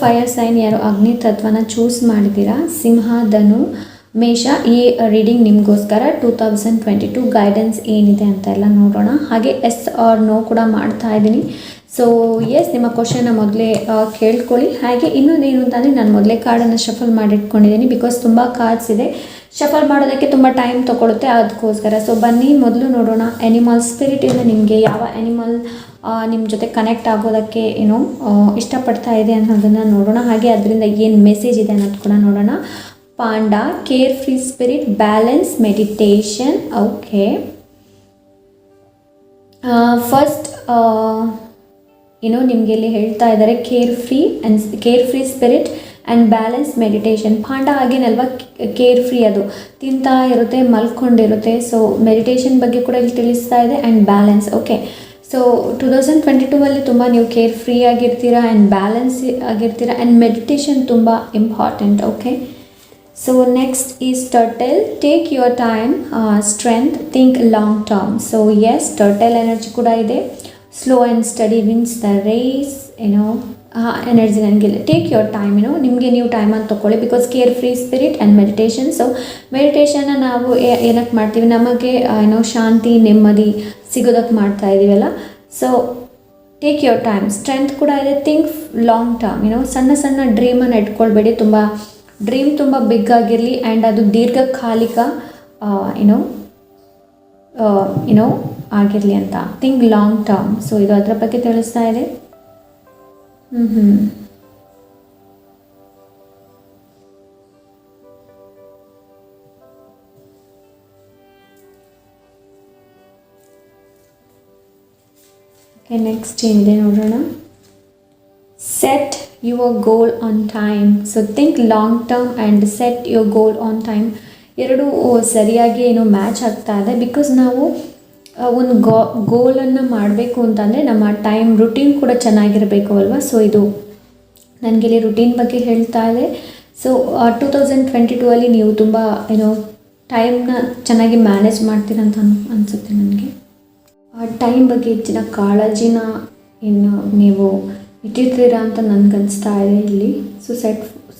Fire sign ಯಾರು ಅಗ್ನಿ ತತ್ವನ choose ಮಾಡಿದ್ದೀರಾ, ಸಿಂಹ, ಧನು, ಮೇಷ, ಈ ರೀಡಿಂಗ್ ನಿಮಗೋಸ್ಕರ 2022 ಗೈಡೆನ್ಸ್ ಏನಿದೆ ಅಂತ ಎಲ್ಲ ನೋಡೋಣ. ಹಾಗೆ ಎಸ್ ಆರ್ ನೋ ಕೂಡ ಮಾಡ್ತಾ ಇದ್ದೀನಿ. ಸೊ ಎಸ್, ನಿಮ್ಮ ಕ್ವಶನ್ನ ಮೊದಲೇ ಕೇಳ್ಕೊಳ್ಳಿ. ಹಾಗೆ ಇನ್ನೊಂದೇನು ಅಂತಂದರೆ, ನಾನು ಮೊದಲೇ ಕಾರ್ಡನ್ನು ಶಫಲ್ ಮಾಡಿಟ್ಕೊಂಡಿದ್ದೀನಿ. ಬಿಕಾಸ್ ತುಂಬ ಕಾರ್ಡ್ಸ್ ಇದೆ, ಶಫಲ್ ಮಾಡೋದಕ್ಕೆ ತುಂಬ ಟೈಮ್ ತೊಗೊಳುತ್ತೆ, ಅದಕ್ಕೋಸ್ಕರ. ಸೊ ಬನ್ನಿ ಮೊದಲು ನೋಡೋಣ, ಎನಿಮಲ್ ಸ್ಪಿರಿಟಿಂದ ನಿಮಗೆ ಯಾವ ಎನಿಮಲ್ ನಿಮ್ಮ ಜೊತೆ ಕನೆಕ್ಟ್ ಆಗೋದಕ್ಕೆ ಇಷ್ಟಪಡ್ತಾ ಇದೆ ಅನ್ನೋದನ್ನು ನೋಡೋಣ. ಹಾಗೆ ಅದರಿಂದ ಏನು ಮೆಸೇಜ್ ಇದೆ ಅನ್ನೋದು ಕೂಡ ನೋಡೋಣ. Panda, care free spirit, balance, meditation. Okay, first ನಿಮಗೆ ಇಲ್ಲಿ ಹೇಳ್ತಾ ಇದ್ದಾರೆ care free spirit and balance, meditation. Panda ಆಗೇನಲ್ವಾ, ಕೇರ್ ಫ್ರೀ, ಅದು ತಿಂತಾ ಇರುತ್ತೆ, ಮಲ್ಕೊಂಡಿರುತ್ತೆ. ಸೊ ಮೆಡಿಟೇಷನ್ ಬಗ್ಗೆ ಕೂಡ ಇಲ್ಲಿ ತಿಳಿಸ್ತಾ ಇದೆ, ಆ್ಯಂಡ್ ಬ್ಯಾಲೆನ್ಸ್. ಓಕೆ, ಸೊ 2022 ತುಂಬ ನೀವು ಕೇರ್ ಫ್ರೀ ಆಗಿರ್ತೀರಾ ಆ್ಯಂಡ್ ಬ್ಯಾಲೆನ್ಸ್ ಆಗಿರ್ತೀರಾ, ಆ್ಯಂಡ್ ಮೆಡಿಟೇಷನ್ ತುಂಬ important. Okay, so next is turtle, take your time, strength, think long term. So yes, turtle energy ಕೂಡ ಇದೆ. Slow and steady wins the race. Energy ನನಗೆ take your time, ನಿಮಗೆ ನೀವು ಟೈಮನ್ನು ತೊಗೊಳ್ಳಿ. Because care free spirit and meditation. So ಮೆಡಿಟೇಷನ್ನ ನಾವು ಏನಕ್ಕೆ ಮಾಡ್ತೀವಿ, ನಮಗೆ ಶಾಂತಿ, ನೆಮ್ಮದಿ ಸಿಗೋದಕ್ಕೆ ಮಾಡ್ತಾ ಇದ್ದೀವಲ್ಲ. So take your time, strength ಕೂಡ ಇದೆ. ಥಿಂಕ್ ಲಾಂಗ್ ಟರ್ಮ್, ಸಣ್ಣ ಸಣ್ಣ ಡ್ರೀಮನ್ನು ಇಟ್ಕೊಳ್ಬೇಡಿ. ಡ್ರೀಮ್ ತುಂಬ ಬಿಗ್ ಆಗಿರಲಿ ಆ್ಯಂಡ್ ಅದು ದೀರ್ಘಕಾಲಿಕ ಆಗಿರಲಿ ಅಂತ. Think long term. ಸೊ ಇದು ಅದರ ಬಗ್ಗೆ ತಿಳಿಸ್ತಾ ಇದೆ. ಓಕೆ, ನೆಕ್ಸ್ಟ್ ಏನಿದೆ ನೋಡೋಣ. Set your goal on time. So think long term and set your goal on time. ಎರಡೂ ಸರಿಯಾಗಿ ಮ್ಯಾಚ್ ಆಗ್ತಾ ಇದೆ. ಬಿಕಾಸ್ ನಾವು ಒಂದು ಗೋಲನ್ನು ಮಾಡಬೇಕು ಅಂತಂದರೆ ನಮ್ಮ ಟೈಮ್ ರುಟೀನ್ ಕೂಡ ಚೆನ್ನಾಗಿರಬೇಕು ಅಲ್ವಾ. ಸೊ ಇದು ನನಗೆ ಇಲ್ಲಿ ರುಟೀನ್ ಬಗ್ಗೆ ಹೇಳ್ತಾ ಇದೆ. ಸೊ 2022 ನೀವು ತುಂಬ ಟೈಮ್ನ ಚೆನ್ನಾಗಿ ಮ್ಯಾನೇಜ್ ಮಾಡ್ತೀರಂತ ಅನಿಸುತ್ತೆ ನನಗೆ. ಟೈಮ್ ಬಗ್ಗೆ ಹೆಚ್ಚಿನ ಕಾಳಜಿನ ನೀವು ಇಟ್ಟಿರ್ತೀರಾ ಅಂತ ನನಗನ್ನಿಸ್ತಾ ಇದೆ ಇಲ್ಲಿ. So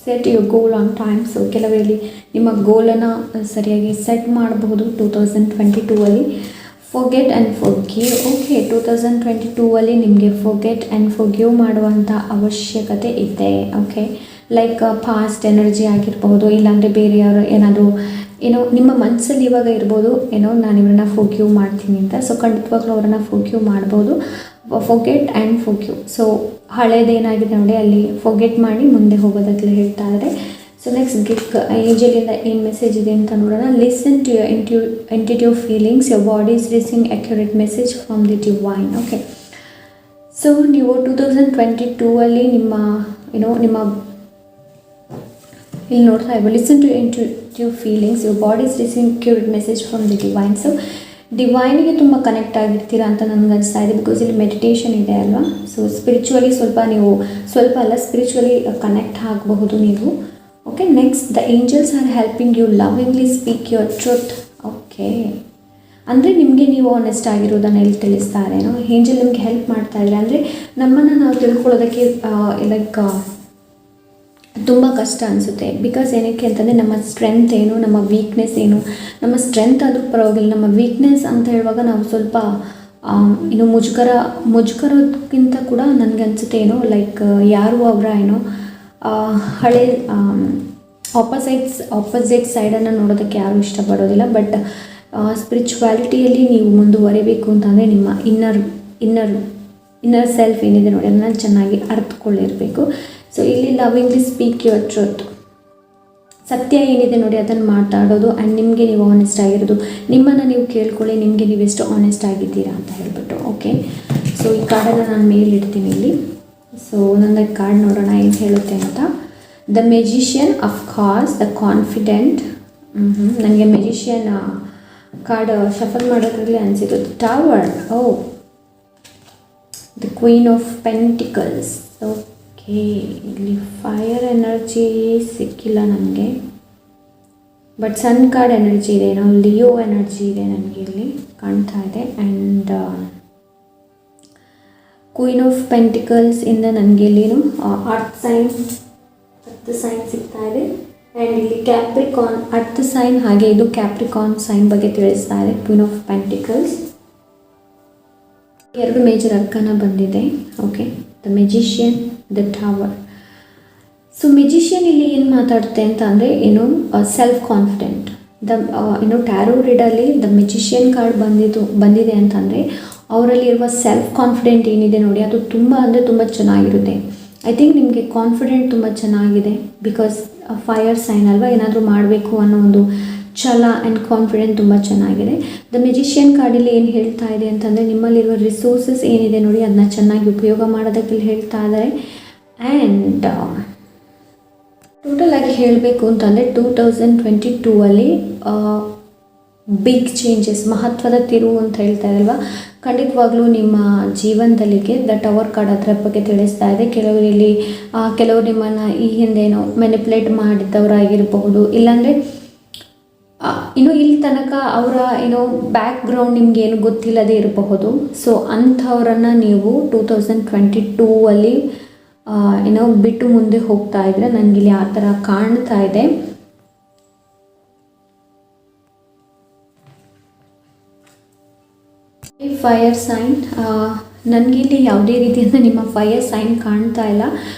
set your goal on time. So ಕೆಲವರಲ್ಲಿ ನಿಮ್ಮ ಗೋಲನ್ನು ಸರಿಯಾಗಿ ಸೆಟ್ ಮಾಡಬಹುದು 2022. Forget and ಫೊರ್ಗಿವ್. ಓಕೆ, 2022 ನಿಮಗೆ ಫೊಗೆಟ್ ಆ್ಯಂಡ್ ಫೊರ್ಗಿವ್ ಮಾಡುವಂಥ ಅವಶ್ಯಕತೆ ಇದೆ. ಓಕೆ, ಲೈಕ್ ಪಾಸ್ಟ್ ಎನರ್ಜಿ ಆಗಿರ್ಬೋದು, ಇಲ್ಲಾಂದರೆ ಬೇರೆಯವರು ಏನಾದರೂ ನಿಮ್ಮ ಮನಸ್ಸಲ್ಲಿ ಇವಾಗ ಇರ್ಬೋದು, ನಾನು ಇವ್ರನ್ನ ಫೊರ್ಗಿವ್ ಮಾಡ್ತೀನಿ ಅಂತ. ಸೊ ಖಂಡಿತವಾಗ್ಲೂ ಅವರನ್ನು ಫೊರ್ಗಿವ್ ಮಾಡ್ಬೋದು. Forget and forgive. ಸೊ ಹಳೇದೇನಾಗಿದೆ ನೋಡಿ, ಅಲ್ಲಿ ಫೊಗೆಟ್ ಮಾಡಿ ಮುಂದೆ ಹೋಗೋದಕ್ಕೆ ಹೇಳ್ತಾ ಇದ್ದಾರೆ. ಸೊ ನೆಕ್ಸ್ಟ್ ಗಿಫ್ಟ್ ಏಂಜಲಿಂದ ಏನು ಮೆಸೇಜ್ ಇದೆ ಅಂತ ನೋಡೋಣ. Listen to your intuitive feelings, your body is receiving accurate message from the divine. Okay, so ನೀವು 2022 ನಿಮ್ಮ ಇಲ್ಲಿ ನೋಡ್ತಾ ಇರ್ಬೋದು, listen to intuitive feelings, your body is receiving accurate message from the divine. So ಡಿವೈನಿಗೆ ತುಂಬ ಕನೆಕ್ಟ್ ಆಗಿರ್ತೀರಾ ಅಂತ ನನಗೆ ಅನಿಸ್ತಾ ಇದೆ. ಬಿಕಾಸ್ ಇಲ್ಲಿ ಮೆಡಿಟೇಷನ್ ಇದೆ ಅಲ್ವಾ. ಸೊ ಸ್ಪಿರಿಚುವಲಿ ಸ್ಪಿರಿಚುವಲಿ ಕನೆಕ್ಟ್ ಆಗಬಹುದು ನೀವು. Okay, next the angels are helping you lovingly speak your truth. Okay, ಅಂದರೆ ನಿಮಗೆ ನೀವು ಆನೆಸ್ಟ್ ಆಗಿರೋದನ್ನು ಇಲ್ಲಿ ತಿಳಿಸ್ತಾರೆ. ಏಂಜಲ್ ನಿಮಗೆ ಹೆಲ್ಪ್ ಮಾಡ್ತಾ ಇದ್ದಾರೆ. ಅಂದರೆ ನಮ್ಮನ್ನು ನಾವು ತಿಳ್ಕೊಳ್ಳೋದಕ್ಕೆ ಲೈಕ್ ತುಂಬ ಕಷ್ಟ ಅನಿಸುತ್ತೆ. ಬಿಕಾಸ್ ಏನಕ್ಕೆ ಅಂತಂದರೆ ನಮ್ಮ ಸ್ಟ್ರೆಂತ್ ಏನು, ನಮ್ಮ ವೀಕ್ನೆಸ್ ಏನು. ನಮ್ಮ ಸ್ಟ್ರೆಂತ್ ಆದರೂ ಪರವಾಗಿಲ್ಲ, ನಮ್ಮ ವೀಕ್ನೆಸ್ ಅಂತ ಹೇಳುವಾಗ ನಾವು ಸ್ವಲ್ಪ ಮುಜುಗರಕ್ಕಿಂತ ಕೂಡ ನನಗೆ ಅನಿಸುತ್ತೆ ಲೈಕ್ ಯಾರು ಅವರ ಹಳೆ ಆಪೋಸಿಟ್ ಸೈಡನ್ನು ನೋಡೋದಕ್ಕೆ ಯಾರೂ ಇಷ್ಟಪಡೋದಿಲ್ಲ. ಬಟ್ ಸ್ಪಿರಿಚುವಾಲಿಟಿಯಲ್ಲಿ ನೀವು ಮುಂದುವರಿಬೇಕು ಅಂತಂದರೆ ನಿಮ್ಮ ಇನ್ನರ್ ಸೆಲ್ಫ್ ಏನಿದೆ ನೋಡಿ, ಅದನ್ನು ಚೆನ್ನಾಗಿ ಅರ್ಥಕೊಳ್ಳಿರಬೇಕು. ಸೊ ಇಲ್ಲಿ ಲವಿಂಗ್ಲಿ ಸ್ಪೀಕ್ ಯುವರ್ ಟ್ರೂತ್, ಸತ್ಯ ಏನಿದೆ ನೋಡಿ ಅದನ್ನು ಮಾತಾಡೋದು. ಆ್ಯಂಡ್ ನಿಮಗೆ ನೀವು ಆನೆಸ್ಟ್ ಆಗಿರೋದು, ನಿಮ್ಮನ್ನು ನೀವು ಕೇಳ್ಕೊಳ್ಳಿ, ನಿಮಗೆ ನೀವು ಎಷ್ಟು ಆನೆಸ್ಟ್ ಆಗಿದ್ದೀರಾ ಅಂತ ಹೇಳ್ಬಿಟ್ಟು. ಓಕೆ, ಸೊ ಈ ಕಾರ್ಡನ್ನು ನಾನು ಮೇಲಿಡ್ತೀನಿ ಇಲ್ಲಿ. ಸೊ ನನಗೆ ಕಾರ್ಡ್ ನೋಡೋಣ ಏನು ಹೇಳುತ್ತೆ ಅಂತ. The magician, of course, the confident. ನನಗೆ ಮೆಜಿಷಿಯನ್ ಕಾರ್ಡ್ ಶಫಲ್ ಮಾಡೋದ್ರಲ್ಲಿ ಅನಿಸಿದ್ದು. Tower, the queen of pentacles. Okay, ಇಲ್ಲಿ ಫೈರ್ ಎನರ್ಜಿ ಸಿಕ್ಕಿಲ್ಲ ನನಗೆ, ಬಟ್ ಸನ್ ಕಾರ್ಡ್ ಎನರ್ಜಿ ಇದೆ, ಲಿಯೋ ಎನರ್ಜಿ ಇದೆ ನನಗೆ ಇಲ್ಲಿ ಕಾಣ್ತಾ ಇದೆ. ಆ್ಯಂಡ್ ಕ್ವೀನ್ ಆಫ್ ಪೆಂಟಿಕಲ್ಸ್ ಇಂದ ನನಗೆ ಇಲ್ಲೇನು ಅರ್ತ್ ಸೈನ್ ಸಿಗ್ತಾ ಇದೆ. ಆ್ಯಂಡ್ ಇಲ್ಲಿ ಕ್ಯಾಪ್ರಿಕಾನ್ ಅರ್ತ್ ಸೈನ್, ಹಾಗೆ ಇದು ಕ್ಯಾಪ್ರಿಕಾನ್ ಸೈನ್ ಬಗ್ಗೆ ತಿಳಿಸ್ತಾ ಇದೆ. Queen of pentacles 2 major arcana ಬಂದಿದೆ. Okay, the magician, the tower. So magician ಇಲ್ಲಿ ಏನು ಮಾತಾಡುತ್ತೆ ಅಂತ ಅಂದರೆ ಸೆಲ್ಫ್ ಕಾನ್ಫಿಡೆಂಟ್. ಟ್ಯಾರೋ ರೀಡಲ್ಲಿ ದ ಮೆಜಿಷಿಯನ್ ಕಾರ್ಡ್ ಬಂದಿದೆ ಅಂತಂದರೆ ಅವರಲ್ಲಿರುವ ಸೆಲ್ಫ್ ಕಾನ್ಫಿಡೆಂಟ್ ಏನಿದೆ ನೋಡಿ, ಅದು ತುಂಬ ಚೆನ್ನಾಗಿರುತ್ತೆ. ಐ ಥಿಂಕ್ ನಿಮಗೆ ಕಾನ್ಫಿಡೆಂಟ್ ತುಂಬ ಚೆನ್ನಾಗಿದೆ, ಬಿಕಾಸ್ ಫೈರ್ ಸೈನ್ ಅಲ್ವಾ, ಏನಾದರೂ ಮಾಡಬೇಕು ಅನ್ನೋ ಒಂದು ಛಲ ಆ್ಯಂಡ್ ಕಾನ್ಫಿಡೆಂಟ್ ತುಂಬ ಚೆನ್ನಾಗಿದೆ. ದ ಮೆಜಿಷಿಯನ್ ಕಾರ್ಡಲ್ಲಿ ಏನು ಹೇಳ್ತಾ ಇದೆ ಅಂತಂದರೆ ನಿಮ್ಮಲ್ಲಿರುವ ರಿಸೋರ್ಸಸ್ ಏನಿದೆ ನೋಡಿ, ಅದನ್ನ ಚೆನ್ನಾಗಿ ಉಪಯೋಗ ಮಾಡೋದಕ್ಕೆ ಹೇಳ್ತಾ ಇದ್ದಾರೆ. ಆ್ಯಂಡ್ ಟೋಟಲ್ ಆಗಿ ಹೇಳಬೇಕು ಅಂತಂದರೆ 2022 ಬಿಗ್ ಚೇಂಜಸ್, ಮಹತ್ವದ ತಿರುವು ಅಂತ ಹೇಳ್ತಾ ಇರಲ್ವ, ಖಂಡಿತವಾಗ್ಲೂ ನಿಮ್ಮ ಜೀವನದಲ್ಲಿಗೆ ದ ಟವರ್ ಕಾರ್ಡ್ ಅದರ ಬಗ್ಗೆ ತಿಳಿಸ್ತಾ ಇದೆ. ಕೆಲವರು ನಿಮ್ಮನ್ನು ಈ ಹಿಂದೇನೋ ಮೆನಿಪ್ಯುಲೇಟ್ ಮಾಡಿದ್ದವರಾಗಿರಬಹುದು, ಇಲ್ಲಾಂದರೆ ಇಲ್ಲಿ ತನಕ ಅವರ ಬ್ಯಾಕ್ ಗ್ರೌಂಡ್ ನಿಮ್ಗೆ ಏನು ಗೊತ್ತಿಲ್ಲದೆ ಇರಬಹುದು. ಸೊ ಅಂಥವ್ರನ್ನು ನೀವು 2022 ಬಿಟ್ಟು ಮುಂದೆ ಹೋಗ್ತಾ ಇದ್ರೆ ನನಗಿಲ್ಲಿ ಆ ಥರ ಕಾಣ್ತಾ ಇದೆ. ಫೈರ್ ಸೈನ್, ನನಗಿಲ್ಲಿ ಯಾವುದೇ ರೀತಿಯಿಂದ ನಿಮ್ಮ ಫೈರ್ ಸೈನ್ ಕಾಣ್ತಾ ಇಲ್ಲ.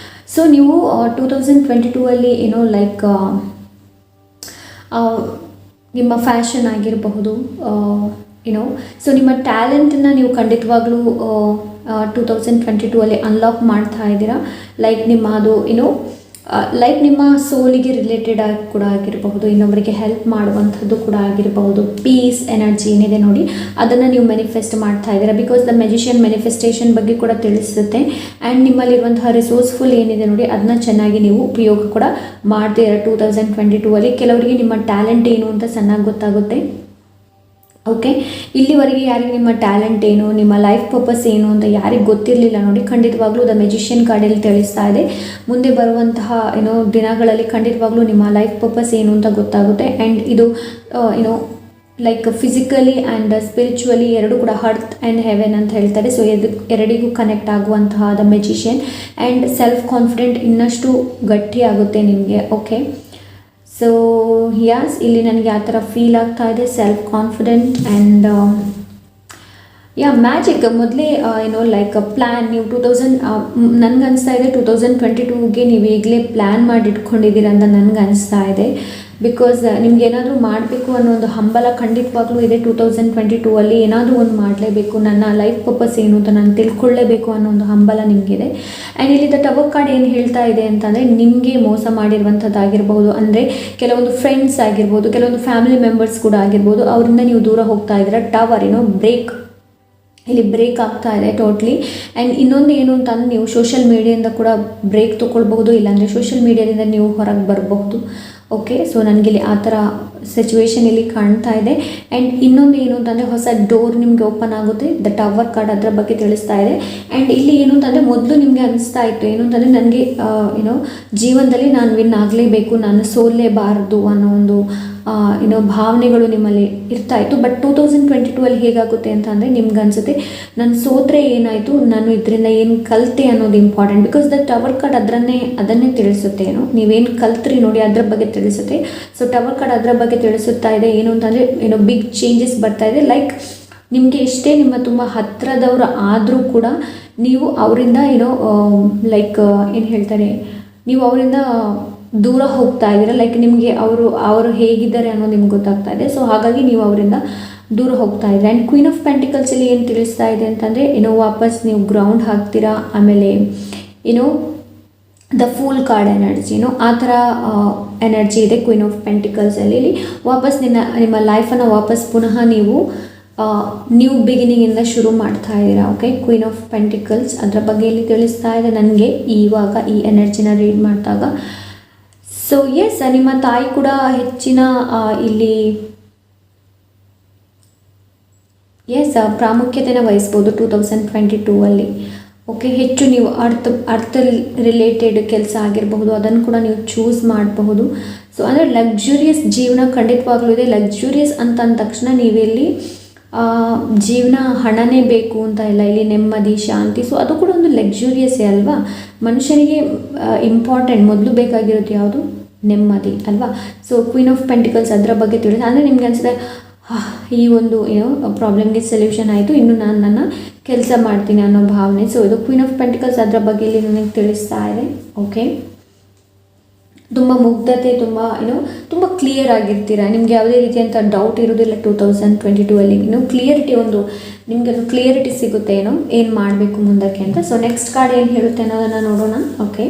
ಸೊ ನೀವು 2022 ಲೈಕ್ ನಿಮ್ಮ ಫ್ಯಾಷನ್ ಆಗಿರಬಹುದು, ಸೊ ನಿಮ್ಮ ಟ್ಯಾಲೆಂಟನ್ನು ನೀವು ಖಂಡಿತವಾಗ್ಲೂ 2022 ಅನ್ಲಾಕ್ ಮಾಡ್ತಾ ಇದ್ದೀರಾ. ಲೈಕ್ ನಿಮ್ಮ ಸೋಲಿಗೆ ರಿಲೇಟೆಡ್ ಆಗಿ ಕೂಡ ಆಗಿರಬಹುದು, ಇನ್ನೊಬ್ಬರಿಗೆ ಹೆಲ್ಪ್ ಮಾಡುವಂಥದ್ದು ಕೂಡ ಆಗಿರಬಹುದು. ಪೀಸ್ ಎನರ್ಜಿ ಏನಿದೆ ನೋಡಿ, ಅದನ್ನು ನೀವು ಮ್ಯಾನಿಫೆಸ್ಟ್ ಮಾಡ್ತಾ ಇದ್ದೀರಾ. ಬಿಕಾಸ್ ದ ಮೆಜಿಷಿಯನ್ ಮ್ಯಾನಿಫೆಸ್ಟೇಷನ್ ಬಗ್ಗೆ ಕೂಡ ತಿಳಿಸುತ್ತೆ. ಆ್ಯಂಡ್ ನಿಮ್ಮಲ್ಲಿರುವಂತಹ ರಿಸೋರ್ಸ್ಫುಲ್ ಏನಿದೆ ನೋಡಿ, ಅದನ್ನ ಚೆನ್ನಾಗಿ ನೀವು ಉಪಯೋಗ ಕೂಡ ಮಾಡ್ತೀರಾ 2022. ಕೆಲವರಿಗೆ ನಿಮ್ಮ ಟ್ಯಾಲೆಂಟ್ ಏನು ಅಂತ ಚೆನ್ನಾಗಿ ಗೊತ್ತಾಗುತ್ತೆ. ಓಕೆ, ಇಲ್ಲಿವರೆಗೆ ಯಾರಿಗೆ ನಿಮ್ಮ ಟ್ಯಾಲೆಂಟ್ ಏನು, ನಿಮ್ಮ ಲೈಫ್ ಪರ್ಪಸ್ ಏನು ಅಂತ ಯಾರಿಗೆ ಗೊತ್ತಿರಲಿಲ್ಲ ನೋಡಿ, ಖಂಡಿತವಾಗ್ಲೂ ದ ಮೆಜಿಷಿಯನ್ ಕಾರ್ಡಲ್ಲಿ ತಿಳಿಸ್ತಾ ಇದೆ. ಮುಂದೆ ಬರುವಂತಹ ದಿನಗಳಲ್ಲಿ ಖಂಡಿತವಾಗ್ಲೂ ನಿಮ್ಮ ಲೈಫ್ ಪರ್ಪಸ್ ಏನು ಅಂತ ಗೊತ್ತಾಗುತ್ತೆ. ಆ್ಯಂಡ್ ಇದು ಲೈಕ್ ಫಿಸಿಕಲಿ ಆ್ಯಂಡ್ ಸ್ಪಿರಿಚುವಲಿ ಎರಡೂ ಕೂಡ ಅರ್ತ್ ಆ್ಯಂಡ್ ಹೆವೆನ್ ಅಂತ ಹೇಳ್ತಾರೆ. ಸೊ ಎರಡಿಗೂ ಕನೆಕ್ಟ್ ಆಗುವಂತಹ the magician. And self confident ಇನ್ನಷ್ಟು ಗಟ್ಟಿಯಾಗುತ್ತೆ ನಿಮಗೆ. ಓಕೆ, ಸೊ ಯಾಸ್ ಇಲ್ಲಿ ನನಗೆ ಆ ಥರ ಫೀಲ್ ಆಗ್ತಾ ಇದೆ, ಸೆಲ್ಫ್ ಕಾನ್ಫಿಡೆಂಟ್ ಆ್ಯಂಡ್ ಮ್ಯಾಜಿಕ್. ಮೊದಲೇ ಲೈಕ್ ಪ್ಲ್ಯಾನ್ ನೀವು ನನಗೆ ಅನಿಸ್ತಾ ಇದೆ 2022ಗೆ ನೀವು ಈಗಲೇ ಪ್ಲ್ಯಾನ್ ಮಾಡಿ ಇಟ್ಕೊಂಡಿದ್ದೀರ ಅಂತ ನನಗೆ ಅನಿಸ್ತಾ ಇದೆ. ಬಿಕಾಸ್ ನಿಮ್ಗೆ ಏನಾದರೂ ಮಾಡಬೇಕು ಅನ್ನೋ ಒಂದು ಹಂಬಲ ಖಂಡಿತವಾಗ್ಲೂ ಇದೆ. 2022 ಏನಾದರೂ ಒಂದು ಮಾಡಲೇಬೇಕು, ನನ್ನ ಲೈಫ್ ಪರ್ಪಸ್ ಏನು ಅಂತ ನಾನು ತಿಳ್ಕೊಳ್ಳೇಬೇಕು ಅನ್ನೋ ಒಂದು ಹಂಬಲ ನಿಮಗಿದೆ. ಆ್ಯಂಡ್ ಇಲ್ಲಿ ದ ಟವರ್ ಕಾರ್ಡ್ ಏನು ಹೇಳ್ತಾ ಇದೆ ಅಂತಂದರೆ ನಿಮಗೆ ಮೋಸ ಮಾಡಿರುವಂಥದ್ದಾಗಿರ್ಬೋದು, ಅಂದರೆ ಕೆಲವೊಂದು ಫ್ರೆಂಡ್ಸ್ ಆಗಿರ್ಬೋದು, ಕೆಲವೊಂದು ಫ್ಯಾಮಿಲಿ ಮೆಂಬರ್ಸ್ ಕೂಡ ಆಗಿರ್ಬೋದು, ಅವರಿಂದ ನೀವು ದೂರ ಹೋಗ್ತಾ ಇದ್ದೀರಾ. ಟವರ್ ಇಲ್ಲಿ ಬ್ರೇಕ್ ಆಗ್ತಾ ಇದೆ ಟೋಟ್ಲಿ. ಆ್ಯಂಡ್ ಇನ್ನೊಂದು ಏನು ಅಂತಂದರೆ ನೀವು ಸೋಷಿಯಲ್ ಮೀಡಿಯಾದಿಂದ ಕೂಡ ಬ್ರೇಕ್ ತೊಗೊಳ್ಬಹುದು, ಇಲ್ಲಾಂದರೆ ಸೋಷಿಯಲ್ ಮೀಡಿಯಾದಿಂದ ನೀವು ಹೊರಗೆ ಬರಬಹುದು. ಓಕೆ, ಸೊ ನನಗಿಲ್ಲಿ ಆ ಥರ ಸಿಚುವೇಶನ್ ಇಲ್ಲಿ ಕಾಣ್ತಾ ಇದೆ. ಆ್ಯಂಡ್ ಇನ್ನೊಂದು ಏನು ಅಂತಂದರೆ ಹೊಸ ಡೋರ್ ನಿಮಗೆ ಓಪನ್ ಆಗುತ್ತೆ. ದ ಟವರ್ ಕಾರ್ಡ್ ಅದರ ಬಗ್ಗೆ ತಿಳಿಸ್ತಾ ಇದೆ. ಆ್ಯಂಡ್ ಇಲ್ಲಿ ಏನು ಅಂತಂದರೆ ಮೊದಲು ನಿಮಗೆ ಅನಿಸ್ತಾ ಇತ್ತು ಏನು ಅಂತಂದರೆ ನನಗೆ ಜೀವನದಲ್ಲಿ ನಾನು ವಿನ್ ಆಗಲೇಬೇಕು, ನಾನು ಸೋಲೇಬಾರದು ಅನ್ನೋ ಒಂದು ಭಾವನೆಗಳು ನಿಮ್ಮಲ್ಲಿ ಇರ್ತಾ ಇತ್ತು. ಬಟ್ 2022 ಹೇಗಾಗುತ್ತೆ ಅಂತ ಅಂದರೆ ನಿಮ್ಗೆ ಅನಿಸುತ್ತೆ ನಾನು ಸೋತ್ರೆ ಏನಾಯಿತು, ನಾನು ಇದರಿಂದ ಏನು ಕಲಿತೆ ಅನ್ನೋದು important. Because the tower card ಅದನ್ನೇ ತಿಳಿಸುತ್ತೆ. ನೀವೇನು ಕಲ್ತ್ರಿ ನೋಡಿ ಅದ್ರ ಬಗ್ಗೆ ತಿಳಿಸುತ್ತೆ. ಸೊ ಟವರ್ ಕಾರ್ಡ್ ಅದರ ಬಗ್ಗೆ ತಿಳಿಸುತ್ತಾ ಇದೆ ಏನು ಅಂತಂದರೆ ಬಿಗ್ ಚೇಂಜಸ್ ಬರ್ತಾ ಇದೆ. ಲೈಕ್ ನಿಮಗೆ ಎಷ್ಟೇ ನಿಮ್ಮ ತುಂಬ ಹತ್ತಿರದವರು ಆದರೂ ಕೂಡ ನೀವು ಅವರಿಂದ ಲೈಕ್ ಏನು ಹೇಳ್ತಾರೆ, ನೀವು ಅವರಿಂದ ದೂರ ಹೋಗ್ತಾ ಇದ್ದೀರಾ. ಲೈಕ್ ನಿಮಗೆ ಅವರು ಹೇಗಿದ್ದಾರೆ ಅನ್ನೋದು ನಿಮ್ಗೆ ಗೊತ್ತಾಗ್ತಾ ಇದೆ. ಸೊ ಹಾಗಾಗಿ ನೀವು ಅವರಿಂದ ದೂರ ಹೋಗ್ತಾ ಇದ್ದೀರಾ. ಆ್ಯಂಡ್ ಕ್ವೀನ್ ಆಫ್ ಪೆಂಟಿಕಲ್ಸಲ್ಲಿ ಏನು ತಿಳಿಸ್ತಾ ಇದೆ ಅಂತಂದರೆ ವಾಪಸ್ ನೀವು ಗ್ರೌಂಡ್ ಹಾಕ್ತೀರಾ. ಆಮೇಲೆ ದ ಫೂಲ್ ಕಾರ್ಡ್ ಎನರ್ಜಿ ಆ ಥರ ಎನರ್ಜಿ ಇದೆ ಕ್ವೀನ್ ಆಫ್ ಪೆಂಟಿಕಲ್ಸಲ್ಲಿ. ವಾಪಸ್ ನಿಮ್ಮ ಲೈಫನ್ನು ವಾಪಸ್ ಪುನಃ ನೀವು ನ್ಯೂ ಬಿಗಿನಿಂಗಿಂದ ಶುರು ಮಾಡ್ತಾ ಇದ್ದೀರಾ. ಓಕೆ, ಕ್ವೀನ್ ಆಫ್ ಪೆಂಟಿಕಲ್ಸ್ ಅದರ ಬಗ್ಗೆ ಇಲ್ಲಿ ತಿಳಿಸ್ತಾ ಇದೆ ನನಗೆ ಇವಾಗ ಈ ಎನರ್ಜಿನ ರೀಡ್ ಮಾಡಿದಾಗ. ಸೊ ಎಸ್, ನಿಮ್ಮ ತಾಯಿ ಕೂಡ ಹೆಚ್ಚಿನ ಇಲ್ಲಿ ಪ್ರಾಮುಖ್ಯತೆನ ವಹಿಸ್ಬೋದು 2022. ಓಕೆ, ಹೆಚ್ಚು ನೀವು ಅರ್ಥ ರಿಲೇಟೆಡ್ ಕೆಲಸ ಆಗಿರಬಹುದು, ಅದನ್ನು ಕೂಡ ನೀವು ಚೂಸ್ ಮಾಡಬಹುದು. ಸೊ ಅಂದರೆ ಲಕ್ಸುರಿಯಸ್ ಜೀವನ ಖಂಡಿತವಾಗ್ಲೂ ಇದೆ. ಲಕ್ಸುರಿಯಸ್ ಅಂತ ಅಂದ ತಕ್ಷಣ ನೀವೆಲ್ಲಿ ಜೀವನ ಹಣನೇ ಬೇಕು ಅಂತ ಇಲ್ಲ, ಇಲ್ಲಿ ನೆಮ್ಮದಿ ಶಾಂತಿ. ಸೊ ಅದು ಕೂಡ ಒಂದು ಲಕ್ಸುರಿಯಸ್ಸೇ ಅಲ್ವಾ. ಮನುಷ್ಯನಿಗೆ ಇಂಪಾರ್ಟೆಂಟ್ ಮೊದಲು ಬೇಕಾಗಿರೋದು ಯಾವುದು? ನೆಮ್ಮದಿ ಅಲ್ವಾ. ಸೊ ಕ್ವೀನ್ ಆಫ್ ಪೆಂಟಿಕಲ್ಸ್ ಅದರ ಬಗ್ಗೆ ತಿಳಿಸಿ ಅಂದರೆ ನಿಮ್ಗೆ ಅನಿಸಿದೆ ಈ ಒಂದು ಪ್ರಾಬ್ಲಮ್ಗೆ ಸೊಲ್ಯೂಷನ್ ಆಯಿತು, ಇನ್ನು ನಾನು ನನ್ನ ಕೆಲಸ ಮಾಡ್ತೀನಿ ಅನ್ನೋ ಭಾವನೆ. ಸೊ ಇದು ಕ್ವೀನ್ ಆಫ್ ಪೆಂಟಿಕಲ್ಸ್ ಅದರ ಬಗ್ಗೆ ಇಲ್ಲಿ ನನಗೆ ತಿಳಿಸ್ತಾ ಇದೆ. ಓಕೆ, ತುಂಬ ಮುಗ್ಧತೆ, ತುಂಬ ಕ್ಲಿಯರ್ ಆಗಿರ್ತೀರ. ನಿಮಗೆ ಯಾವುದೇ ರೀತಿಯಂಥ ಡೌಟ್ ಇರೋದಿಲ್ಲ 2022 ಅಲ್ಲಿ. ಕ್ಲಿಯರಿಟಿ ನಿಮಗೆ ಕ್ಲಿಯರಿಟಿ ಸಿಗುತ್ತೆ ಏನು ಮಾಡಬೇಕು ಮುಂದಕ್ಕೆ ಅಂತ. ಸೊ ನೆಕ್ಸ್ಟ್ ಕಾರ್ಡ್ ಏನು ಹೇಳುತ್ತೆ ಅನ್ನೋದನ್ನು ನೋಡೋಣ. Okay,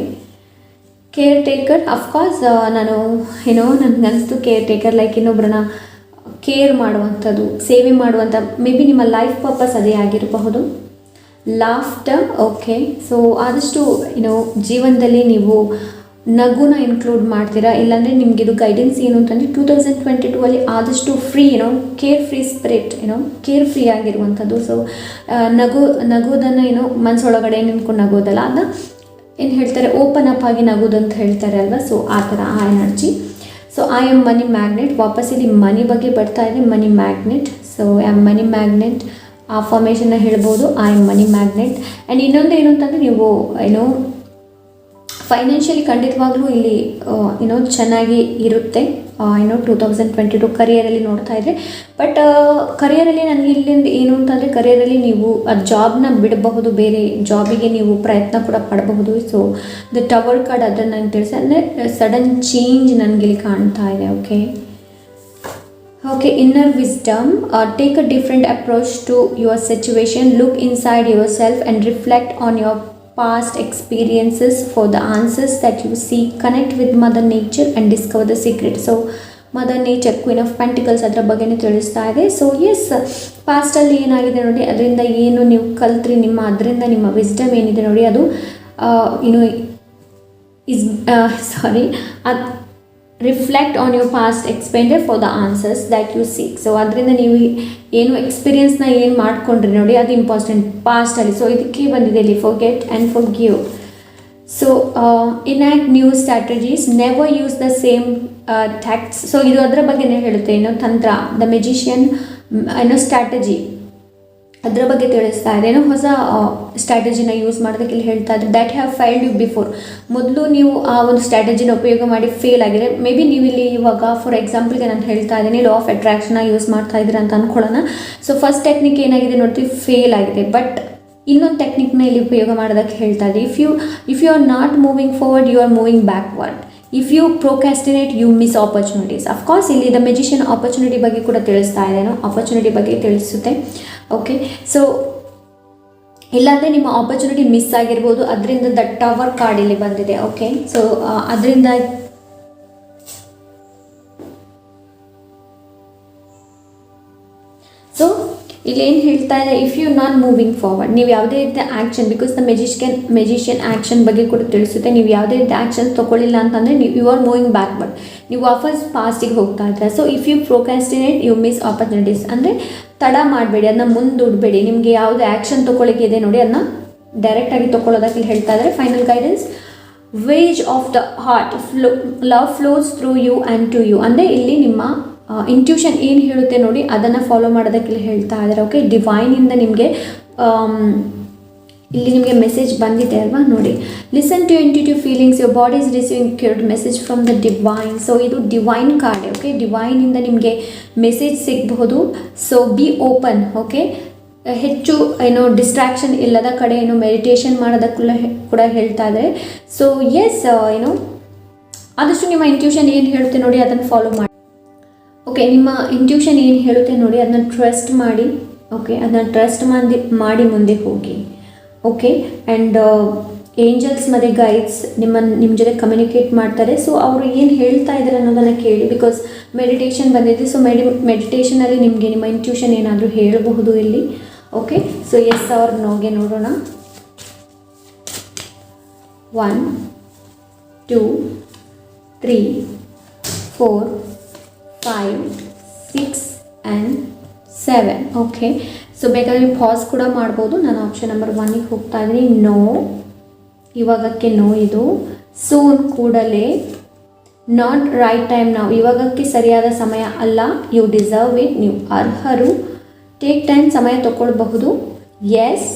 care taker. ಅಫ್ಕೋರ್ಸ್ ನನಗೆ ಅನಿಸ್ತು ಕೇರ್ ಟೇಕರ್ ಲೈಕ್ ಇನ್ನೊಬ್ಬರನ್ನ ಕೇರ್ ಮಾಡುವಂಥದ್ದು, ಸೇವೆ ಮಾಡುವಂಥ, ಮೇ ಬಿ ನಿಮ್ಮ ಲೈಫ್ ಪರ್ಪಸ್ ಅದೇ ಆಗಿರಬಹುದು. ಲಾಫ್ಟರ್. ಓಕೆ, ಸೊ ಆದಷ್ಟು ಜೀವನದಲ್ಲಿ ನೀವು ನಗುನ ಇನ್ಕ್ಲೂಡ್ ಮಾಡ್ತೀರಾ. ಇಲ್ಲಾಂದರೆ ನಿಮ್ಗೆ ಇದು ಗೈಡೆನ್ಸ್ ಏನು ಅಂತಂದರೆ 2022 ಅಲ್ಲಿ ಆದಷ್ಟು free care free spirit care free ಆಗಿರುವಂಥದ್ದು. ಸೊ ನಗೋದನ್ನು ಮನಸ್ಸೊಳಗಡೆ ನಿಂತ್ಕೊಂಡು ನಗೋದಲ್ಲ, ಅದನ್ನ ಏನು ಹೇಳ್ತಾರೆ ಓಪನ್ ಅಪ್ ಆಗಿ ನಗೋದಂತ ಹೇಳ್ತಾರೆ ಅಲ್ವಾ. ಸೊ ಆ ಥರ ಆ energy. So I am money magnet. ವಾಪಸ್ ಇಲ್ಲಿ ಮನಿ ಬಗ್ಗೆ ಬರ್ತಾ ಇದೆ, money magnet. So I am money magnet ಆ ಫಾರ್ಮೇಷನ್ನ ಹೇಳ್ಬೋದು, I am money magnet. And ಇನ್ನೊಂದು ಏನು ಅಂತಂದರೆ ನೀವು ಫೈನಾನ್ಷಿಯಲಿ ಖಂಡಿತವಾಗ್ಲೂ ಇಲ್ಲಿ ಚೆನ್ನಾಗಿ ಇರುತ್ತೆ 2022 ಕರಿಯರಲ್ಲಿ ನೋಡ್ತಾ ಇದ್ದರೆ. ಬಟ್ ಕರಿಯರಲ್ಲಿ ನನಗೆ ಇಲ್ಲಿಂದ ಏನು ಅಂತಂದರೆ ಕರಿಯರಲ್ಲಿ ನೀವು ಆ ಜಾಬ್ನ ಬಿಡಬಹುದು, ಬೇರೆ ಜಾಬಿಗೆ ನೀವು ಪ್ರಯತ್ನ ಕೂಡ ಪಡಬಹುದು. ಸೊ ದ ಟವರ್ ಕಾರ್ಡ್ ಅದನ್ನು ನನಗೆ ತಿಳಿಸಿ ಅಂದರೆ ಸಡನ್ ಚೇಂಜ್ ನನಗಿಲ್ಲಿ ಕಾಣ್ತಾ ಇದೆ. Okay, inner wisdom. Take a different approach to your situation. Look inside yourself and reflect on your past experiences for the answers that you seek. Connect with Mother Nature and discover the secret. So Mother Nature, Queen of Pentacles ಅದರ ಬಗ್ಗೆನೇ ತಿಳಿಸ್ತಾ ಇದೆ. So S, ಪಾಸ್ಟಲ್ಲಿ ಏನಾಗಿದೆ ನೋಡಿ, ಅದರಿಂದ ಏನು ನೀವು ಕಲ್ತ್ರಿ, ಅದರಿಂದ ನಿಮ್ಮ ವಿಸ್ಡಮ್ ಏನಿದೆ ನೋಡಿ, ಅದು reflect on your past expended for the answers that you seek. So ಅದರಿಂದ ನೀವು ಏನು ಎಕ್ಸ್ಪೀರಿಯನ್ಸ್ನ ಏನು ಮಾಡ್ಕೊಂಡ್ರಿ ನೋಡಿ, ಅದು ಇಂಪಾರ್ಟೆಂಟ್ ಪಾಸ್ಟಲ್ಲಿ. ಸೊ ಇದಕ್ಕೆ ಬಂದಿದೆ ಇಲ್ಲಿ forget and forgive. So enact new strategies, never use the same tactics. So ಇದು ಅದರ ಬಗ್ಗೆನೇ ಹೇಳುತ್ತೆ, ತಂತ್ರ, ದ ಮೆಜಿಷಿಯನ್ ಸ್ಟ್ರಾಟಜಿ ಅದರ ಬಗ್ಗೆ ತಿಳಿಸ್ತಾ ಇದೆ. ಹೊಸ ಸ್ಟ್ರಾಟಜಿನ ಯೂಸ್ ಮಾಡೋದಕ್ಕೆ ಇಲ್ಲಿ ಹೇಳ್ತಾ ಇದ್ದಾರೆ. That have failed you before. ಮೊದಲು ನೀವು ಆ ಒಂದು ಸ್ಟ್ರಾಟಜಿನ ಉಪಯೋಗ ಮಾಡಿ ಫೇಲ್ ಆಗಿದೆ. ಮೇ ಬಿ ನೀವು ಇಲ್ಲಿ ಇವಾಗ ಫಾರ್ ಎಕ್ಸಾಂಪಲ್ಗೆ ನಾನು ಹೇಳ್ತಾ ಇದ್ದೀನಿ, ಲಾ ಆಫ್ ಅಟ್ರಾಕ್ಷನ್ನ ಯೂಸ್ ಮಾಡ್ತಾ ಇದ್ದೀರಾ ಅಂತ ಅಂದ್ಕೊಳ್ಳೋಣ. ಸೊ ಫಸ್ಟ್ ಟೆಕ್ನಿಕ್ ಏನಾಗಿದೆ ನೋಡ್ತೀವಿ, ಫೇಲ್ ಆಗಿದೆ. ಬಟ್ ಇನ್ನೊಂದು ಟೆಕ್ನಿಕ್ನ ಇಲ್ಲಿ ಉಪಯೋಗ ಮಾಡೋದಕ್ಕೆ ಹೇಳ್ತಾ ಇದೆ. If you are not moving forward, you are moving backward. If you procrastinate, you miss opportunities. Of course ಇಲ್ಲಿ ದ ಮೆಜಿಷಿಯನ್ ಆಪರ್ಚುನಿಟಿ ಬಗ್ಗೆ ಕೂಡ ತಿಳಿಸ್ತಾ ಇದೆ, ಆಪರ್ಚುನಿಟಿ ಬಗ್ಗೆ ತಿಳಿಸುತ್ತೆ. ಓಕೆ, ಸೊ ಇಲ್ಲಾಂದರೆ ನಿಮ್ಮ ಆಪರ್ಚುನಿಟಿ ಮಿಸ್ ಆಗಿರ್ಬೋದು. ಅದರಿಂದ ದ ಟವರ್ ಕಾರ್ಡ್ ಇಲ್ಲಿ ಬಂದಿದೆ. ಓಕೆ, ಸೊ ಅದರಿಂದ ಸೊ ಇಲ್ಲೇನು ಹೇಳ್ತಾ ಇದೆ, if you not moving forward, ನೀವು ಯಾವುದೇ ರೀತಿಯ action, because the magician action ಬಗ್ಗೆ ಕೂಡ ತಿಳಿಸುತ್ತೆ. ನೀವು ಯಾವುದೇ ರೀತಿಯ ಆ್ಯಕ್ಷನ್ ತೊಗೊಳ್ಳಿಲ್ಲ ಅಂತಂದರೆ ಯು ಆರ್ ಮೂವಿಂಗ್ ಬ್ಯಾಕ್ವರ್ಡ್, ನೀವು ವಾಪಸ್ ಪಾಸ್ಟಿಗೆ ಹೋಗ್ತಾ ಇರ್ತಾರೆ. So if you procrastinate, you miss opportunities. ಅಂದರೆ ತಡ ಮಾಡಬೇಡಿ, ಅದನ್ನ ಮುಂದೂಡಬೇಡಿ. ನಿಮಗೆ ಯಾವುದು ಆ್ಯಕ್ಷನ್ ತೊಗೊಳಿಕ್ಕೆ ಇದೆ ನೋಡಿ, ಅದನ್ನ ಡೈರೆಕ್ಟಾಗಿ ತೊಗೊಳ್ಳೋದಕ್ಕೆ ಇಲ್ಲಿ ಹೇಳ್ತಾ ಇದ್ದಾರೆ. Final guidance, ways of the heart, love flows through you and to you. ಅಂದರೆ ಇಲ್ಲಿ ನಿಮ್ಮ ಇಂಟ್ಯೂಷನ್ ಏನು ಹೇಳುತ್ತೆ ನೋಡಿ, ಅದನ್ನು ಫಾಲೋ ಮಾಡೋದಕ್ಕೆ ಇಲ್ಲಿ ಹೇಳ್ತಾ ಇದ್ದಾರೆ. ಓಕೆ, ಡಿವೈನಿಂದ ನಿಮಗೆ ಇಲ್ಲಿ ನಿಮಗೆ ಮೆಸೇಜ್ ಬಂದಿದೆ ಅಲ್ವಾ ನೋಡಿ. Listen to intuitive feelings, your body is receiving cured message from the divine. So ಇದು ಡಿವೈನ್ ಕಾರ್ಡ್. ಓಕೆ, ಡಿವೈನಿಂದ ನಿಮಗೆ ಮೆಸೇಜ್ ಸಿಗಬಹುದು. So be open. ಓಕೆ, ಹೆಚ್ಚು ಡಿಸ್ಟ್ರಾಕ್ಷನ್ ಇಲ್ಲದ ಕಡೆ ಮೆಡಿಟೇಷನ್ ಮಾಡೋದಕ್ಕೂ ಕೂಡ ಹೇಳ್ತಾ ಇದ್ದಾರೆ. ಸೊ ಎಸ್, ಆದಷ್ಟು ನಿಮ್ಮ ಇಂಟ್ಯೂಷನ್ ಏನು ಹೇಳುತ್ತೆ ನೋಡಿ, ಅದನ್ನು ಫಾಲೋ ಮಾಡಿ. ಓಕೆ, ನಿಮ್ಮ ಇಂಟ್ಯೂಷನ್ ಏನು ಹೇಳುತ್ತೆ ನೋಡಿ, ಅದನ್ನ ಟ್ರಸ್ಟ್ ಮಾಡಿ. ಓಕೆ, ಅದನ್ನ ಟ್ರಸ್ಟ್ ಮಾಡಿ ಮುಂದೆ ಹೋಗಿ. ಓಕೆ, ಆ್ಯಂಡ್ ಏಂಜಲ್ಸ್ ಮತ್ತು ಗೈಡ್ಸ್ ನಿಮ್ಮ ಜೊತೆ ಕಮ್ಯುನಿಕೇಟ್ ಮಾಡ್ತಾರೆ. ಸೊ ಅವರು ಏನು ಹೇಳ್ತಾ ಇದ್ದಾರೆ ಅನ್ನೋದನ್ನು ಕೇಳಿ, ಬಿಕಾಸ್ ಮೆಡಿಟೇಷನ್ ಬಂದಿದೆ. ಸೊ ಮೆಡಿಟೇಷನಲ್ಲಿ ನಿಮಗೆ ನಿಮ್ಮ ಇಂಟ್ಯೂಷನ್ ಏನಾದರೂ ಹೇಳಬಹುದು ಇಲ್ಲಿ. ಓಕೆ, ಸೊ ಎಸ್ ಅವ್ರ ನೋಗೆ ನೋಡೋಣ. 1 2 3 4 5 6 and 7. ಓಕೆ, ಸೊ ಬೇಕಾದರೆ ಪಾಸ್ ಕೂಡ ಮಾಡ್ಬೋದು. ನಾನು ಆಪ್ಷನ್ ನಂಬರ್ 1ಗೆ ಹೋಗ್ತಾ ಇದ್ದೀನಿ. ನೋ, ಇವಾಗಕ್ಕೆ ನೋ. ಇದು ಸೂನ್, ಕೂಡಲೇ. ನಾಟ್ ರೈಟ್ ಟೈಮ್ ನಾವು, ಇವಾಗಕ್ಕೆ ಸರಿಯಾದ ಸಮಯ ಅಲ್ಲ. ಯು ಡಿಸರ್ವ್ ಇಟ್, ನೀವು ಅರ್ಹರು. ಟೇಕ್ ಟೈಮ್, ಸಮಯ ತಗೊಳ್ಬಹುದು. ಎಸ್,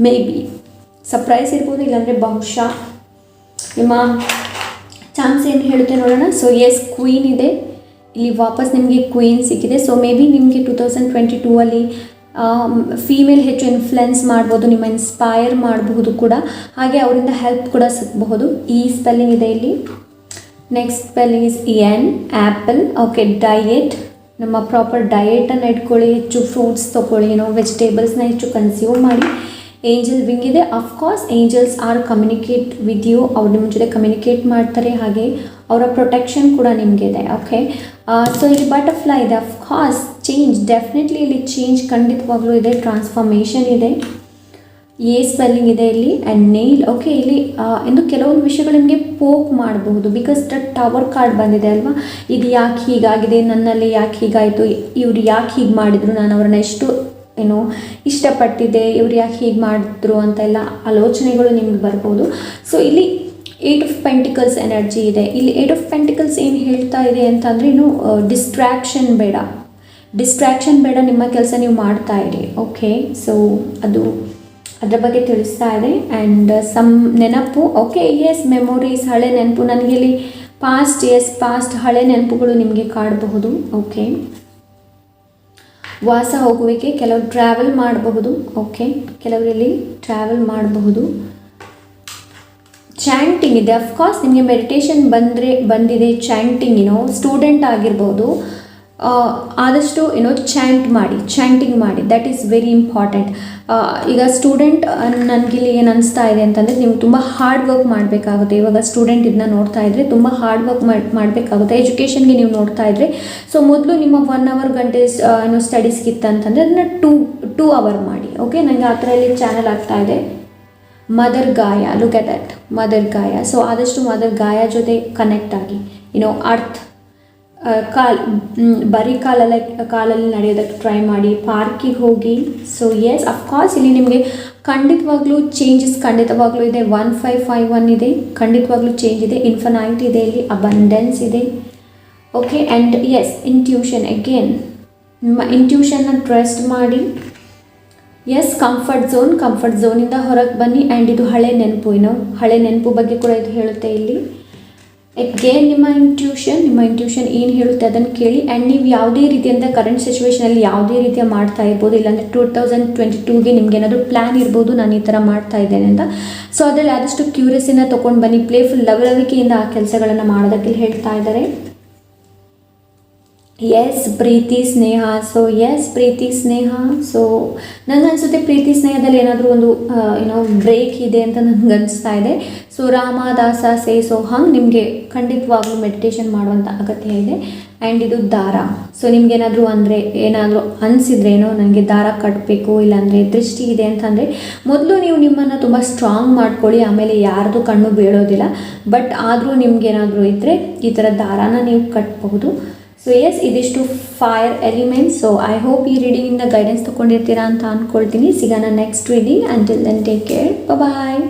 ಮೇ ಬಿ ಸರ್ಪ್ರೈಸ್ ಇರ್ಬೋದು, ಇಲ್ಲಾಂದರೆ ಬಹುಶಃ ನಿಮ್ಮ ಚಾನ್ಸ್ ಏನು ಹೇಳುತ್ತೆ ನೋಡೋಣ. ಸೊ ಎಸ್, ಕ್ವೀನ್ ಇದೆ ಇಲ್ಲಿ, ವಾಪಸ್ ನಿಮಗೆ ಕ್ವೀನ್ ಸಿಕ್ಕಿದೆ. ಸೊ ಮೇ ಬಿ ನಿಮಗೆ 2022 ಅಲ್ಲಿ ಫೀಮೇಲ್ ಹೆಚ್ಚು ಇನ್ಫ್ಲುಯೆನ್ಸ್ ಮಾಡ್ಬೋದು, ನಿಮ್ಮ ಇನ್ಸ್ಪೈರ್ ಮಾಡಬಹುದು ಕೂಡ, ಹಾಗೆ ಅವರಿಂದ ಹೆಲ್ಪ್ ಕೂಡ ಸಿಗಬಹುದು. ಈ ಸ್ಪೆಲ್ಲಿಂಗ್ ಇದೆ ಇಲ್ಲಿ. Next spelling is N, apple. Okay, diet, ನಮ್ಮ ಪ್ರಾಪರ್ ಡಯೆಟನ್ನು ಇಟ್ಕೊಳ್ಳಿ, ಹೆಚ್ಚು ಫ್ರೂಟ್ಸ್ ತೊಗೊಳ್ಳಿ, ವೆಜಿಟೇಬಲ್ಸ್ನ ಹೆಚ್ಚು ಕನ್ಸ್ಯೂಮ್ ಮಾಡಿ. ಏಂಜಲ್ ವಿಂಗ್ ಇದೆ. Of course angels are communicate with you, ಅವ್ರು ನಿಮ್ಮ ಜೊತೆ ಕಮ್ಯುನಿಕೇಟ್ ಮಾಡ್ತಾರೆ, ಹಾಗೆ ಅವರ ಪ್ರೊಟೆಕ್ಷನ್ ಕೂಡ ನಿಮಗೆ ಇದೆ. ಓಕೆ, ಸೊ ಇಲ್ಲಿ ಬಟರ್ಫ್ಲೈ ಇದೆ. ಅಫ್ಕೋರ್ಸ್ ಚೇಂಜ್, ಡೆಫಿನೆಟ್ಲಿ ಇಲ್ಲಿ ಚೇಂಜ್ ಖಂಡಿತವಾಗ್ಲೂ ಇದೆ, ಟ್ರಾನ್ಸ್ಫಾರ್ಮೇಷನ್ ಇದೆ. ಎ ಸ್ಪೆಲ್ಲಿಂಗ್ ಇದೆ ಇಲ್ಲಿ. And nail. ಓಕೆ, ಇಲ್ಲಿ ಎಂದು ಕೆಲವೊಂದು ವಿಷಯಗಳು ನಿಮಗೆ ಪೋಕ್ ಮಾಡಬಹುದು, ಬಿಕಾಸ್ ಟವರ್ ಕಾರ್ಡ್ ಬಂದಿದೆ ಅಲ್ವಾ. ಇದು ಯಾಕೆ ಹೀಗಾಗಿದೆ, ನನ್ನಲ್ಲಿ ಯಾಕೆ ಹೀಗಾಯಿತು, ಇವ್ರು ಯಾಕೆ ಹೀಗೆ ಮಾಡಿದರು, ನಾನು ಅವ್ರನ್ನ ಎಷ್ಟು ಇಷ್ಟಪಟ್ಟಿದ್ದೆ, ಇವ್ರು ಯಾಕೆ ಹೀಗೆ ಮಾಡಿದ್ರು ಅಂತೆಲ್ಲ ಆಲೋಚನೆಗಳು ನಿಮ್ಗೆ ಬರ್ಬೋದು. ಸೊ ಇಲ್ಲಿ 8 ಆಫ್ ಪೆಂಟಿಕಲ್ಸ್ ಎನರ್ಜಿ ಇದೆ. ಇಲ್ಲಿ 8 ಆಫ್ ಪೆಂಟಿಕಲ್ಸ್ ಏನು ಹೇಳ್ತಾ ಇದೆ ಅಂತಂದರೆ, ಡಿಸ್ಟ್ರಾಕ್ಷನ್ ಬೇಡ, ನಿಮ್ಮ ಕೆಲಸ ನೀವು ಮಾಡ್ತಾ ಇರಿ. ಓಕೆ, ಸೊ ಅದರ ಬಗ್ಗೆ ತಿಳಿಸ್ತಾ ಇದೆ. ಆ್ಯಂಡ್ ಸಮ್ ನೆನಪು. ಓಕೆ, ಎಸ್, ಮೆಮೊರೀಸ್, ಹಳೆ ನೆನಪು. ನನಗೆ ಇಲ್ಲಿ ಪಾಸ್ಟ್ ಹಳೆ ನೆನಪುಗಳು ನಿಮಗೆ ಕಾಡಬಹುದು. ಓಕೆ, ವಾಸ ಹೋಗುವಿಕೆ, ಕೆಲವು ಟ್ರಾವೆಲ್ ಮಾಡಬಹುದು. ಓಕೆ, ಕೆಲವರಲ್ಲಿ ಟ್ರಾವೆಲ್ ಮಾಡಬಹುದು. ಚಾಂಟಿಂಗ್ ಇದೆ. ಅಫ್ಕೋರ್ಸ್ ನಿಮಗೆ ಮೆಡಿಟೇಷನ್ ಬಂದಿದೆ. ಚಾಂಟಿಂಗ್, ಸ್ಟೂಡೆಂಟ್ ಆಗಿರ್ಬೋದು, ಆದಷ್ಟು ಚಾಂಟಿಂಗ್ ಮಾಡಿ, ದಟ್ ಈಸ್ ವೆರಿ ಇಂಪಾರ್ಟೆಂಟ್. ಈಗ ಸ್ಟೂಡೆಂಟ್ ನನಗಿಲ್ಲಿ ಏನು ಅನಿಸ್ತಾ ಇದೆ ಅಂತಂದರೆ, ನೀವು ತುಂಬ ಹಾರ್ಡ್ ವರ್ಕ್ ಮಾಡಬೇಕಾಗುತ್ತೆ. ಇವಾಗ ಸ್ಟೂಡೆಂಟ್ ಇದನ್ನ ನೋಡ್ತಾ ಇದ್ದರೆ ತುಂಬ ಹಾರ್ಡ್ ವರ್ಕ್ ಮಾಡಬೇಕಾಗುತ್ತೆ. ಎಜುಕೇಷನ್ಗೆ ನೀವು ನೋಡ್ತಾ ಇದ್ದರೆ, ಸೊ ಮೊದಲು ನಿಮ್ಮ 1 ಅವರ್ ಗಂಟೆ ಸ್ಟಡೀಸ್ಗಿತ್ತು ಅಂತಂದರೆ ಅದನ್ನು 2 ಅವರ್ ಮಾಡಿ. ಓಕೆ, ನನಗೆ ಆ ಥರ ಇಲ್ಲಿ ಚಾನಲ್ ಆಗ್ತಾ ಇದೆ. ಮದರ್ ಗಾಯ, ಲುಕ್ ಎಟ್ ದಟ್, ಮದರ್ ಗಾಯ. ಸೊ ಆದಷ್ಟು ಮದರ್ ಗಾಯ ಜೊತೆ ಕನೆಕ್ಟ್ ಆಗಿ, ಅರ್ತ್ ಬರೀ ಕಾಲಲ್ಲಿ ನಡೆಯೋದಕ್ಕೆ ಟ್ರೈ ಮಾಡಿ, ಪಾರ್ಕಿಗೆ ಹೋಗಿ. ಸೊ ಎಸ್, ಅಫ್ಕೋರ್ಸ್ ಇಲ್ಲಿ ನಿಮಗೆ ಖಂಡಿತವಾಗ್ಲೂ ಚೇಂಜಸ್ ಖಂಡಿತವಾಗ್ಲೂ ಇದೆ. 1551 ಇದೆ, ಖಂಡಿತವಾಗ್ಲೂ ಚೇಂಜ್ ಇದೆ. ಇನ್ಫನೈಟ್ ಇದೆ ಇಲ್ಲಿ, ಅಬಂಡೆನ್ಸ್ ಇದೆ. Okay, and S, intuition. Again ನಿಮ್ಮ ಇಂಟ್ಯೂಷನ್ನ ಟ್ರಸ್ಟ್ ಮಾಡಿ. ಎಸ್, ಕಂಫರ್ಟ್ ಝೋನಿಂದ ಹೊರಗೆ ಬನ್ನಿ. ಆ್ಯಂಡ್ ಇದು ಹಳೆ ನೆನಪು ಬಗ್ಗೆ ಕೂಡ ಇದು ಹೇಳುತ್ತೆ ಇಲ್ಲಿ. ಅಗೇನ್ ನಿಮ್ಮ ಇಂಟ್ಯೂಷನ್ ಏನು ಹೇಳುತ್ತೆ ಅದನ್ನು ಕೇಳಿ. ಆ್ಯಂಡ್ ನೀವು ಯಾವುದೇ ರೀತಿಯಂಥ ಕರೆಂಟ್ ಸಿಚುವೇಷನಲ್ಲಿ ಯಾವುದೇ ರೀತಿಯ ಮಾಡ್ತಾ ಇರ್ಬೋದು, ಇಲ್ಲಾಂದರೆ 2022ಗೆ ನಿಮ್ಗೆ ಏನಾದರೂ ಪ್ಲ್ಯಾನ್ ಇರ್ಬೋದು, ನಾನು ಈ ಥರ ಮಾಡ್ತಾ ಇದ್ದೇನೆ ಅಂತ. ಸೊ ಅದರಲ್ಲಿ ಆದಷ್ಟು ಕ್ಯೂರಿಯಸ್ಸಿನ ತೊಗೊಂಡು ಬನ್ನಿ. ಪ್ಲೇಫುಲ್ ಲವಲವಿಕೆಯಿಂದ ಆ ಕೆಲಸಗಳನ್ನು ಮಾಡೋದಕ್ಕೆ ಹೇಳ್ತಾ ಇದ್ದಾರೆ. ಎಸ್, ಪ್ರೀತಿ ಸ್ನೇಹ. ಸೊ ಎಸ್, ಪ್ರೀತಿ ಸ್ನೇಹ. ಸೊ ನನಗನ್ಸುತ್ತೆ ಪ್ರೀತಿ ಸ್ನೇಹದಲ್ಲಿ ಏನಾದರೂ ಒಂದು ಬ್ರೇಕ್ ಇದೆ ಅಂತ ನನಗನ್ನಿಸ್ತಾ ಇದೆ. ಸೊ ರಾಮದಾಸ ಸೇ ಸೋಹಂ, ನಿಮಗೆ ಖಂಡಿತವಾಗ್ಲೂ ಮೆಡಿಟೇಷನ್ ಮಾಡುವಂಥ ಅಗತ್ಯ ಇದೆ. ಆ್ಯಂಡ್ ಇದು ದಾರ. ಸೊ ನಿಮ್ಗೇನಾದರೂ ಏನಾದರೂ ಅನಿಸಿದ್ರೇನೋ ನನಗೆ ದಾರ ಕಟ್ಟಬೇಕು, ಇಲ್ಲಾಂದರೆ ದೃಷ್ಟಿ ಇದೆ ಅಂತಂದರೆ ಮೊದಲು ನೀವು ನಿಮ್ಮನ್ನು ತುಂಬ ಸ್ಟ್ರಾಂಗ್ ಮಾಡ್ಕೊಳ್ಳಿ, ಆಮೇಲೆ ಯಾರ್ದು ಕಣ್ಣು ಬೀಳೋದಿಲ್ಲ. ಬಟ್ ಆದರೂ ನಿಮ್ಗೇನಾದರೂ ಇದ್ದರೆ ಈ ಥರ ದಾರಾನ ನೀವು ಕಟ್ಟಬಹುದು. ಸೊ ಎಸ್, ಇದಿಷ್ಟು fire elements. So I hope ಈ ರೀಡಿಂಗಿಂದ ಗೈಡೆನ್ಸ್ ತೊಗೊಂಡಿರ್ತೀರಾ ಅಂತ ಅಂದ್ಕೊಳ್ತೀನಿ. ಸಿಗೋಣ next reading. Until then take care, ಬಾಯ್.